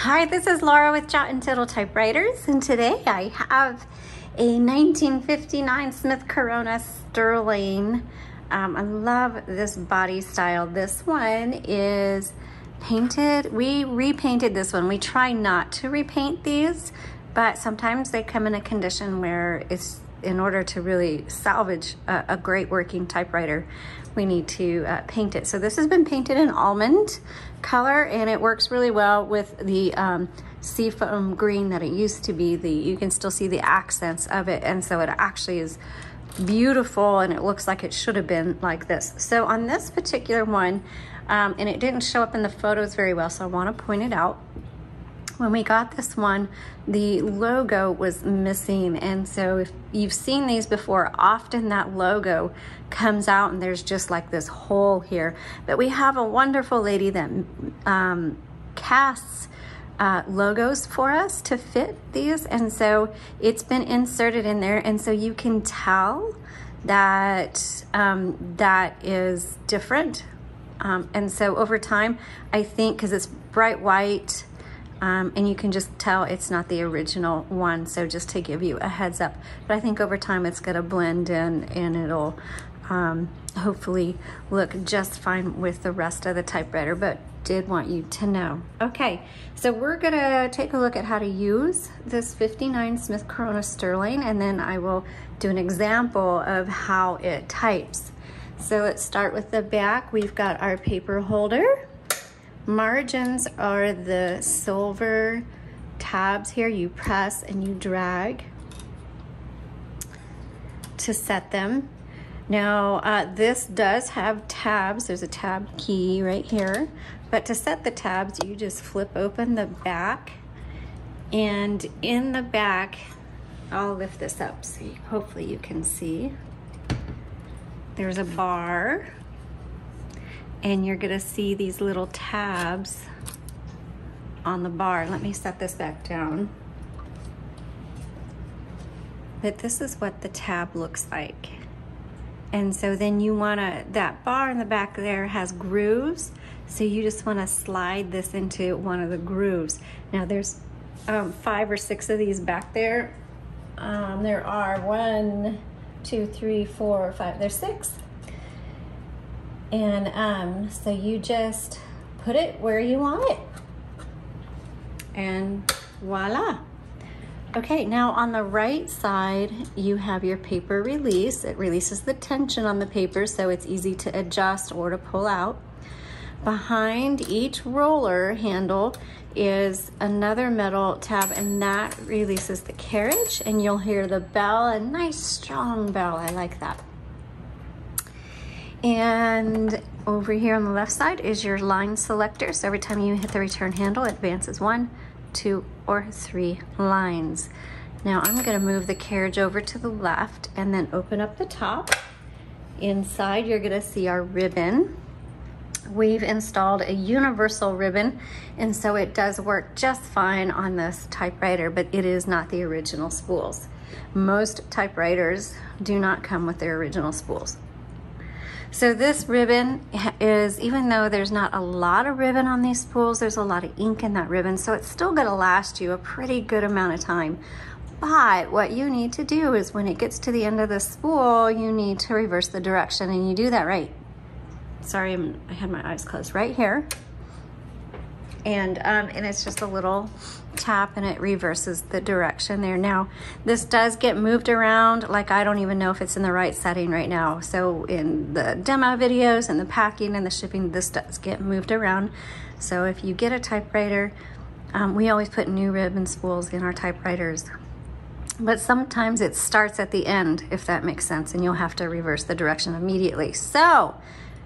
Hi, this is Laura with Jot and Tittle Typewriters, and today I have a 1959 Smith Corona Sterling. I love this body style. This one is painted. We repainted this one. We try not to repaint these, but sometimes they come in a condition where it's, in order to really salvage a great working typewriter, we need to paint it. So this has been painted in almond color, and it works really well with the seafoam green that it used to be. You can still see the accents of it, and so it actually is beautiful, and it looks like it should have been like this. So on this particular one, and it didn't show up in the photos very well, so I want to point it out. When we got this one, the logo was missing, and so if you've seen these before, often that logo comes out and there's just like this hole here. But we have a wonderful lady that casts logos for us to fit these, and so it's been inserted in there, and so you can tell that that is different. And so over time, I think, because it's bright white, and you can just tell it's not the original one, so just to give you a heads up. But I think over time it's gonna blend in, and it'll hopefully look just fine with the rest of the typewriter, but did want you to know. Okay, so we're gonna take a look at how to use this 59 Smith Corona Sterling, and then I will do an example of how it types. So let's start with the back. We've got our paper holder. Margins are the silver tabs here. You press and you drag to set them. Now, this does have tabs. There's a tab key right here. But to set the tabs, you just flip open the back. And in the back, I'll lift this up so hopefully you can see. There's a bar. And you're gonna see these little tabs on the bar. Let me set this back down. But this is what the tab looks like. And so then you wanna, that bar in the back there has grooves, so you just wanna slide this into one of the grooves. Now there's 5 or 6 of these back there. There are 1, 2, 3, 4, 5, there's 6. And so you just put it where you want it, and voila. Okay, now on the right side, you have your paper release. It releases the tension on the paper, so it's easy to adjust or to pull out. Behind each roller handle is another metal tab, and that releases the carriage, and you'll hear the bell, a nice strong bell. I like that. And over here on the left side is your line selector. So every time you hit the return handle, it advances 1, 2, or 3 lines. Now I'm gonna move the carriage over to the left and then open up the top. Inside, you're gonna see our ribbon. We've installed a universal ribbon, and so it does work just fine on this typewriter, but it is not the original spools. Most typewriters do not come with their original spools. So this ribbon is, even though there's not a lot of ribbon on these spools, there's a lot of ink in that ribbon, so it's still gonna last you a pretty good amount of time. But what you need to do is when it gets to the end of the spool, you need to reverse the direction, and you do that right. Sorry, I had my eyes closed, right here. And it's just a little tap, and it reverses the direction there. Now, this does get moved around. Like, I don't even know if it's in the right setting right now. So in the demo videos and the packing and the shipping, this does get moved around. So if you get a typewriter, we always put new ribbon spools in our typewriters. But sometimes it starts at the end, if that makes sense, and you'll have to reverse the direction immediately. So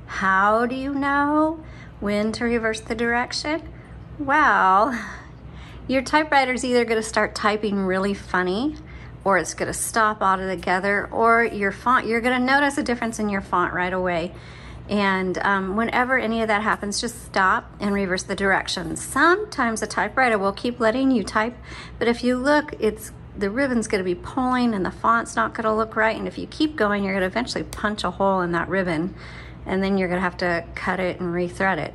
how do you know when to reverse the direction? Well, your typewriter's either gonna start typing really funny, or it's gonna stop altogether, or your font, you're gonna notice a difference in your font right away. And whenever any of that happens, just stop and reverse the direction. Sometimes a typewriter will keep letting you type, but if you look, the ribbon's gonna be pulling and the font's not gonna look right, and if you keep going, you're gonna eventually punch a hole in that ribbon, and then you're gonna have to cut it and rethread it.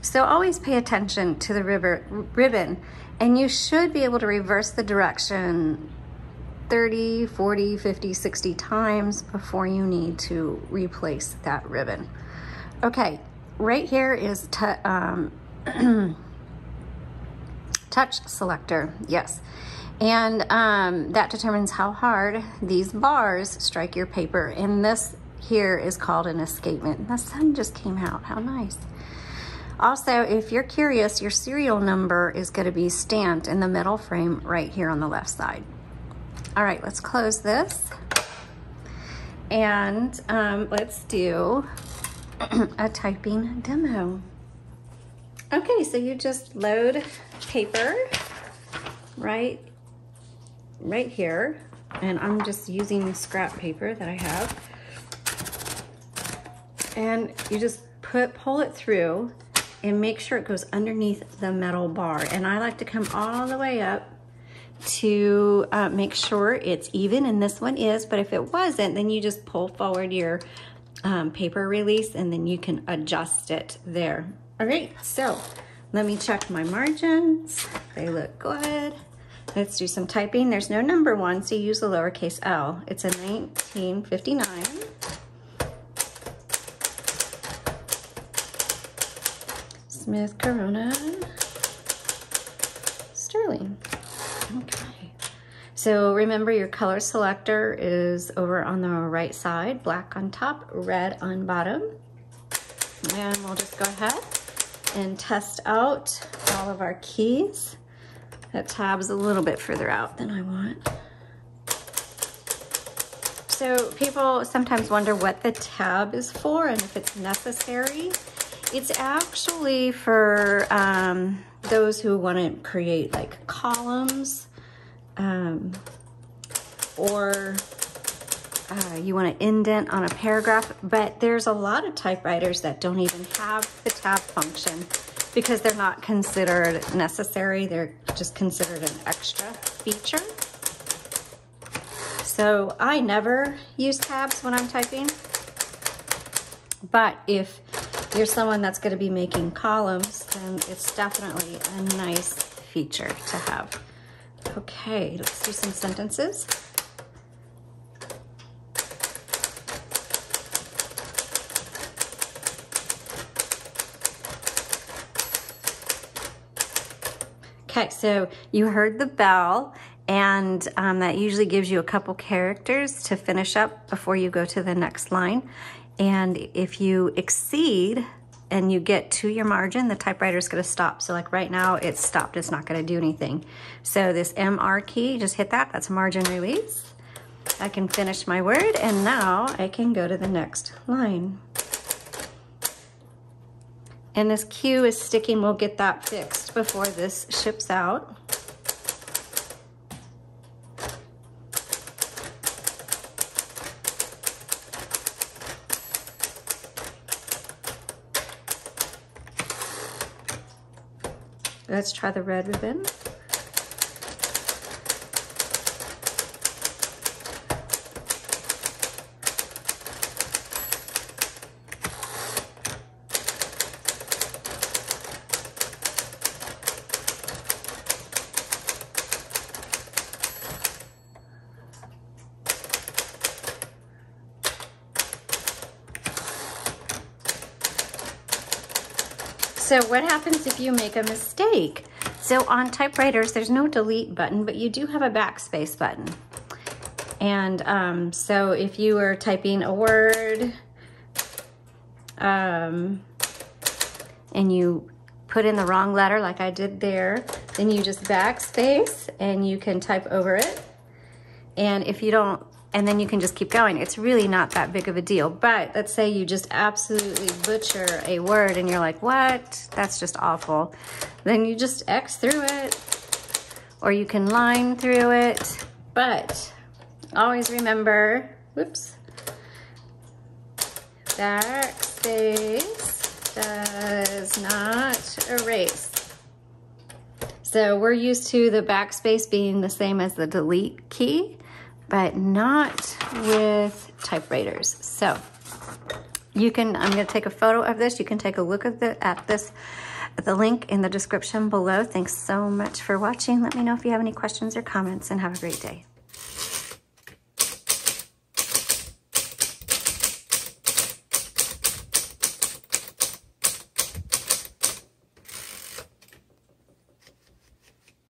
So always pay attention to the ribbon, and you should be able to reverse the direction 30, 40, 50, 60 times before you need to replace that ribbon. Okay, right here is touch selector, yes. And that determines how hard these bars strike your paper. And this here is called an escapement. The sun just came out, how nice. Also, if you're curious, your serial number is going to be stamped in the middle frame right here on the left side. All right, let's close this. And let's do a typing demo. Okay, so you just load paper right here, and I'm just using scrap paper that I have, and you just pull it through and make sure it goes underneath the metal bar. And I like to come all the way up to make sure it's even, and this one is, but if it wasn't, then you just pull forward your paper release and then you can adjust it there. All right, so let me check my margins. They look good. Let's do some typing. There's no number one, so you use the lowercase l. It's a 1959. Smith Corona Sterling. Okay. So remember, your color selector is over on the right side, black on top, red on bottom. And we'll just go ahead and test out all of our keys. That tab's a little bit further out than I want. So people sometimes wonder what the tab is for and if it's necessary. It's actually for those who want to create like columns, or you want to indent on a paragraph, but there's a lot of typewriters that don't even have the tab function because they're not considered necessary. They're just considered an extra feature. So I never use tabs when I'm typing, but if you're someone that's going to be making columns, then it's definitely a nice feature to have. Okay, let's do some sentences. Okay, so you heard the bell, and that usually gives you a couple characters to finish up before you go to the next line. And if you exceed and you get to your margin, the typewriter is going to stop. So like right now, it's stopped. It's not going to do anything. So this MR key, just hit that. That's margin release. I can finish my word, and now I can go to the next line. And this Q is sticking. We'll get that fixed before this ships out. Let's try the red ribbon. So what happens if you make a mistake? So on typewriters, there's no delete button, but you do have a backspace button. And so if you were typing a word and you put in the wrong letter like I did there, then you just backspace and you can type over it. And if you don't, and then you can just keep going. It's really not that big of a deal. But let's say you just absolutely butcher a word and you're like, what? That's just awful. Then you just X through it, or you can line through it. But always remember, whoops, backspace does not erase. So we're used to the backspace being the same as the delete key, but not with typewriters. So you can, I'm gonna take a photo of this. You can take a look at this the link in the description below. Thanks so much for watching. Let me know if you have any questions or comments, and have a great day.